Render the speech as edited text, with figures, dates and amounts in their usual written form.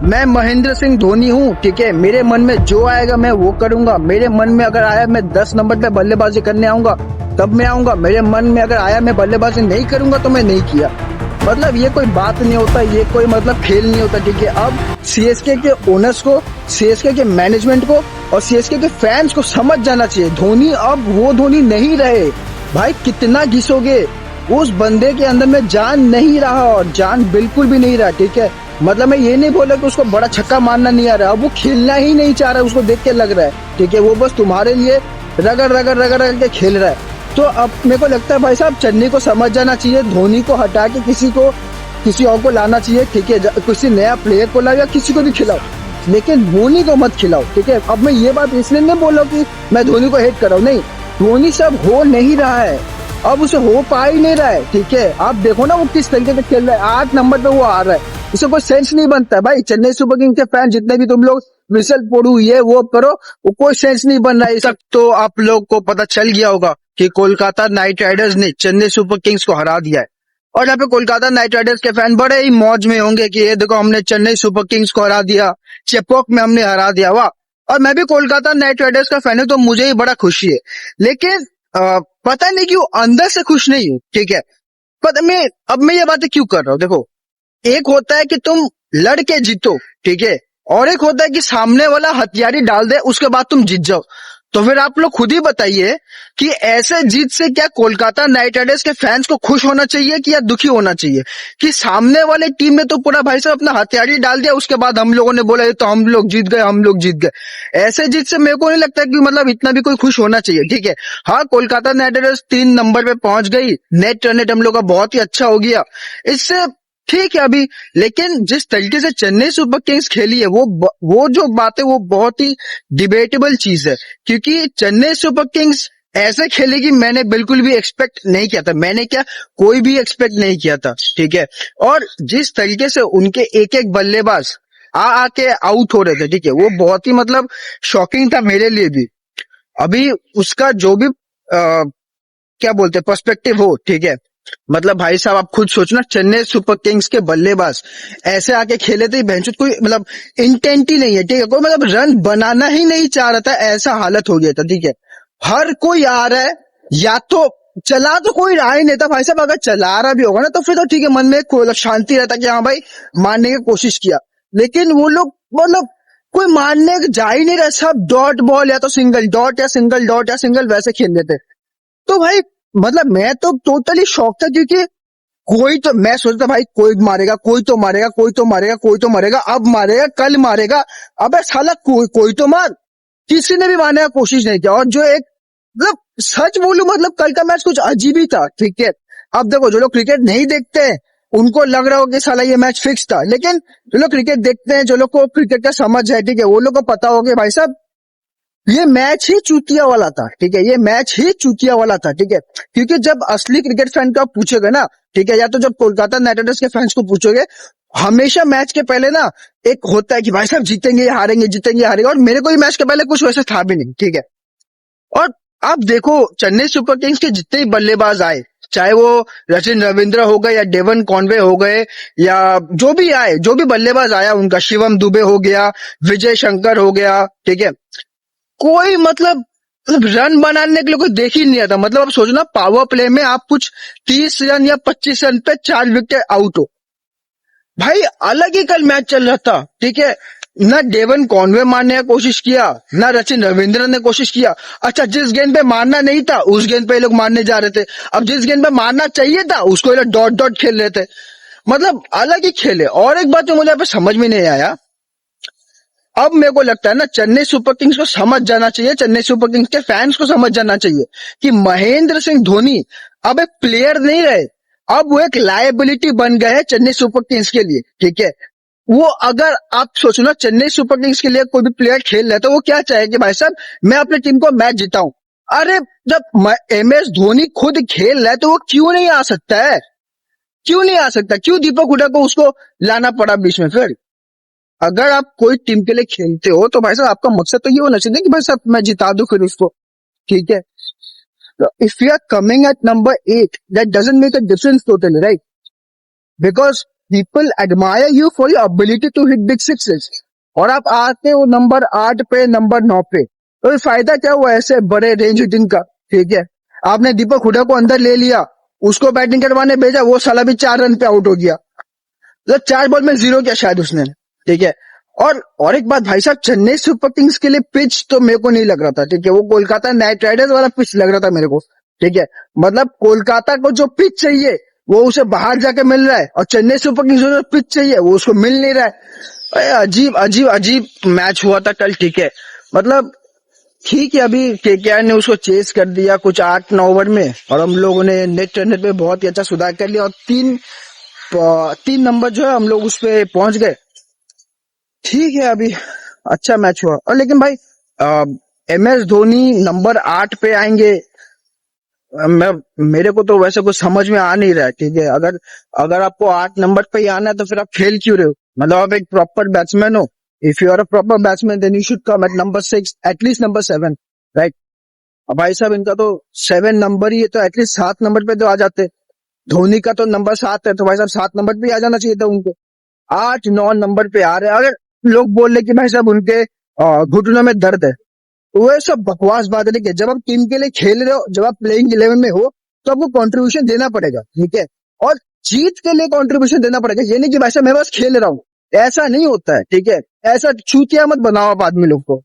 मैं महेंद्र सिंह धोनी हूँ, ठीक है। मेरे मन में जो आएगा मैं वो करूंगा। मेरे मन में अगर आया मैं 10 नंबर पे बल्लेबाजी करने आऊंगा तब मैं आऊंगा। मेरे मन में अगर आया मैं बल्लेबाजी नहीं करूंगा तो मैं नहीं किया। मतलब ये कोई बात नहीं होता, ये कोई मतलब खेल नहीं होता, ठीक है। अब सीएसके के ओनर्स को, सीएसके के मैनेजमेंट को और सीएसके के फैंस को समझ जाना चाहिए, धोनी अब वो धोनी नहीं रहे। भाई कितना घिसोगे, उस बंदे के अंदर में जान नहीं रहा, और जान बिल्कुल भी नहीं रहा, ठीक है। मतलब मैं ये नहीं बोला कि उसको बड़ा छक्का मारना नहीं आ रहा, अब वो खेलना ही नहीं चाह रहा है, उसको देख के लग रहा है, ठीक है। वो बस तुम्हारे लिए रगड़ रगड़ रगड़ रगड़ के खेल रहा है। तो अब मेरे को लगता है भाई साहब चन्नी को समझ जाना चाहिए, धोनी को हटा के किसी और को लाना चाहिए, ठीक है। किसी नया प्लेयर को लाओ या किसी को भी खिलाओ, लेकिन धोनी को मत खिलाओ, ठीक है। अब मैं ये बात इसलिए नहीं बोल रहा कि मैं धोनी को हेट कर रहा हूँ, नहीं। धोनी सब हो नहीं रहा है, अब उसे हो पा ही नहीं रहा है, ठीक है। आप देखो ना वो किस तरीके से खेल रहा है, 8 नंबर पे वो आ रहा है, इसे कोई सेंस नहीं बनता है भाई। चेन्नई सुपर किंग्स के फैन जितने भी तुम लोग विसल पोड़ू ये वो करो, वो कोई सेंस नहीं बन रहा है। तक तो आप लोग को पता चल गया होगा कि कोलकाता नाइट राइडर्स ने चेन्नई सुपर किंग्स को हरा दिया है, और यहाँ पे कोलकाता नाइट राइडर्स के फैन बड़े ही मौज में होंगे कि ये देखो हमने चेन्नई सुपर किंग्स को हरा दिया, चेपॉक में हमने हरा दिया, वाह। और मैं भी कोलकाता नाइट राइडर्स का फैन हूँ तो मुझे ही बड़ा खुशी है, लेकिन पता नहीं क्यों अंदर से खुश नहीं हूँ, ठीक है। अब मैं ये बातें क्यों कर रहा हूँ, देखो, एक होता है कि तुम लड़ के जीतो, ठीक है, और एक होता है कि सामने वाला हथियारी डाल दे उसके बाद तुम जीत जाओ। तो फिर आप लोग खुद ही बताइए कि ऐसे जीत से क्या कोलकाता नाइट राइडर्स के फैंस को खुश होना चाहिए कि या दुखी होना चाहिए कि सामने वाले टीम में तो पूरा भाई साहब अपना हथियारी डाल दिया, उसके बाद हम लोगों ने बोला ये तो हम लोग जीत गए, हम लोग जीत गए। ऐसे जीत से मेरे को नहीं लगता कि मतलब इतना भी कोई खुश होना चाहिए, ठीक है। हाँ, कोलकाता नाइट राइडर्स 3 नंबर पे पहुंच गई, नेट रन रेट हम लोग का बहुत ही अच्छा हो गया, इससे ठीक है अभी। लेकिन जिस तरीके से चेन्नई सुपर किंग्स खेली है वो जो बात है वो बहुत ही डिबेटेबल चीज है, क्योंकि चेन्नई सुपर किंग्स ऐसे खेलेगी मैंने बिल्कुल भी एक्सपेक्ट नहीं किया था। मैंने क्या, कोई भी एक्सपेक्ट नहीं किया था, ठीक है। और जिस तरीके से उनके एक एक बल्लेबाज आके आउट हो रहे थे, ठीक है, वो बहुत ही मतलब शॉकिंग था मेरे लिए भी। अभी उसका जो भी क्या बोलते हैं पर्सपेक्टिव हो, ठीक है। मतलब भाई साहब आप खुद सोचना, चेन्नई सुपर किंग्स के बल्लेबाज ऐसे आके खेले थे, बेंचुत कोई मतलब इंटेंट ही नहीं है, ठीक है। कोई मतलब रन बनाना ही नहीं चाह रहा था, ऐसा हालत हो गया था, ठीक है। हर कोई आ रहा है, या तो चला तो कोई रहा ही नहीं था भाई साहब। अगर चला रहा भी होगा ना तो फिर तो ठीक है, मन में कोई शांति रहता कि हाँ भाई मारने की कोशिश किया, लेकिन वो लोग मतलब कोई मारने जा ही नहीं रहा, सब डॉट बॉल या तो सिंगल डॉट या सिंगल डॉट या सिंगल वैसे खेल रहे थे। तो भाई मतलब मैं तो टोटली शॉक था, क्योंकि कोई तो, मैं सोचता भाई कोई मारेगा, कोई तो मारेगा, कोई तो मारेगा, कोई तो मारेगा, अब मारेगा कल मारेगा, अबे साला कोई तो मार। किसी ने भी मारने का कोशिश नहीं किया। और जो एक मतलब सच बोलूं, मतलब कल का मैच कुछ अजीब ही था, ठीक है। अब देखो जो लोग क्रिकेट नहीं देखते हैं उनको लग रहा हो कि साला ये मैच फिक्स था, लेकिन जो लोग क्रिकेट देखते हैं, जो लोग को क्रिकेट का समझ है, ठीक है, वो लोग को पता हो कि भाई साहब ये मैच ही चूतिया वाला था, ठीक है। ये मैच ही चूतिया वाला था, ठीक है। क्योंकि जब असली क्रिकेट फैन को आप पूछोगे ना, ठीक है, या तो जब कोलकाता नाइट राइडर्स के फैंस को पूछोगे, हमेशा मैच के पहले ना एक होता है कि भाई साहब जीतेंगे हारेंगे, जीतेंगे हारेंगे, और मेरे को भी मैच के पहले कुछ वैसे था भी नहीं, ठीक है। और आप देखो चेन्नई सुपर किंग्स के जितने ही बल्लेबाज आए, चाहे वो सचिन रविंद्र हो गए या डेवन कॉनवे हो गए, या जो भी आए, जो भी बल्लेबाज आया उनका, शिवम दुबे हो गया, विजय शंकर हो गया, ठीक है, कोई मतलब रन बनाने के लिए कोई देख ही नहीं आता। मतलब आप सोचना पावर प्ले में आप कुछ 30 रन या 25 रन पे 4 विकेट आउट हो, भाई अलग ही कल मैच चल रहा था, ठीक है। ना डेवन कॉनवे मारने का कोशिश किया, ना सचिन रविंद्र ने कोशिश किया। अच्छा, जिस गेंद पे मारना नहीं था उस गेंद पे ये लोग मारने जा रहे थे, अब जिस गेंद पे मारना चाहिए था उसको ये लोग डॉट डॉट खेल रहे थे। मतलब अलग ही खेले। और एक बात जो मुझे यहाँ पे समझ में नहीं आया, अब मेरे को लगता है ना चेन्नई सुपर किंग्स को समझ जाना चाहिए, चेन्नई सुपर किंग्स के फैंस को समझ जाना चाहिए कि महेंद्र सिंह धोनी अब एक प्लेयर नहीं रहे, अब वो एक लायबिलिटी बन गए हैं चेन्नई सुपर किंग्स के लिए, ठीक है। वो अगर आप सोचो ना चेन्नई सुपर किंग्स के लिए कोई भी प्लेयर खेल रहा है तो वो क्या चाहे कि भाई साहब मैं अपनी टीम को मैच जिताऊं। अरे जब MS धोनी खुद खेल रहा है तो वो क्यों नहीं आ सकता है, क्यों नहीं आ सकता, क्यों दीपक हुडा को उसको लाना पड़ा बीच में। फिर अगर आप कोई टीम के लिए खेलते हो तो भाई साहब आपका मकसद तो ये होना चाहिए कि भाई साहब मैं जिता दूं फिर उसको, ठीक है। If you are coming at number 8 that doesn't make a difference totally, right, because people admire you for your ability to hit big sixes, और आप आते हो नंबर 8 पे, नंबर 9 पे, तो फायदा क्या हुआ ऐसे बड़े रेंज हिटिंग का? ठीक है, आपने दीपक हुडा को अंदर ले लिया, उसको बैटिंग करवाने भेजा, वो साला भी 4 रन पे आउट हो गया, तो 4 बॉल में 0 किया शायद उसने। ठीक है, और एक बात भाई साहब, चेन्नई सुपर किंग्स के लिए पिच तो मेरे को नहीं लग रहा था। ठीक है, वो कोलकाता नाइट राइडर्स वाला पिच लग रहा था मेरे को। ठीक है, मतलब कोलकाता को जो पिच चाहिए वो उसे बाहर जाके मिल रहा है, और चेन्नई सुपर किंग्स को जो पिच चाहिए वो उसको मिल नहीं रहा है। अरे अजीब अजीब अजीब मैच हुआ था कल। ठीक है, मतलब ठीक है, अभी केकेआर ने उसको चेस कर दिया कुछ 8-9 ओवर में, और हम लोगों ने नेट रन पे बहुत ही अच्छा सुधार कर लिया, और 3 नंबर जो है हम लोग उस पे पहुंच गए। ठीक है, अभी अच्छा मैच हुआ। और लेकिन भाई MS धोनी नंबर 8 पे आएंगे, मैं मेरे को तो वैसे कुछ समझ में आ नहीं रहा है। ठीक है, अगर अगर आपको 8 नंबर पे ही आना है तो फिर आप खेल क्यों रहे हो? मतलब आप एक प्रॉपर बैट्समैन हो, if you are a proper batsman then you should come at number 6, at least number 7, right? अब भाई साहब इनका तो 7 नंबर ही है, तो एटलीस्ट 7 नंबर पे तो आ जाते। धोनी का तो नंबर 7 है, तो भाई साहब 7 नंबर पे ही आ जाना चाहिए था उनको। 8-9 नंबर पे आ रहे हैं। अगर लोग बोल रहे कि भाई साहब उनके घुटनों में दर्द है, तो वो सब बकवास बात है। देखिए, जब आप टीम के लिए खेल रहे हो, जब आप प्लेइंग 11 में हो, तो आपको कंट्रीब्यूशन देना पड़ेगा। ठीक है, और जीत के लिए कंट्रीब्यूशन देना पड़ेगा। ये नहीं कि भाई साहब मैं बस खेल रहा हूँ, ऐसा नहीं होता है। ठीक है, ऐसा चूतिया मत बनाओ आप आदमी लोग को।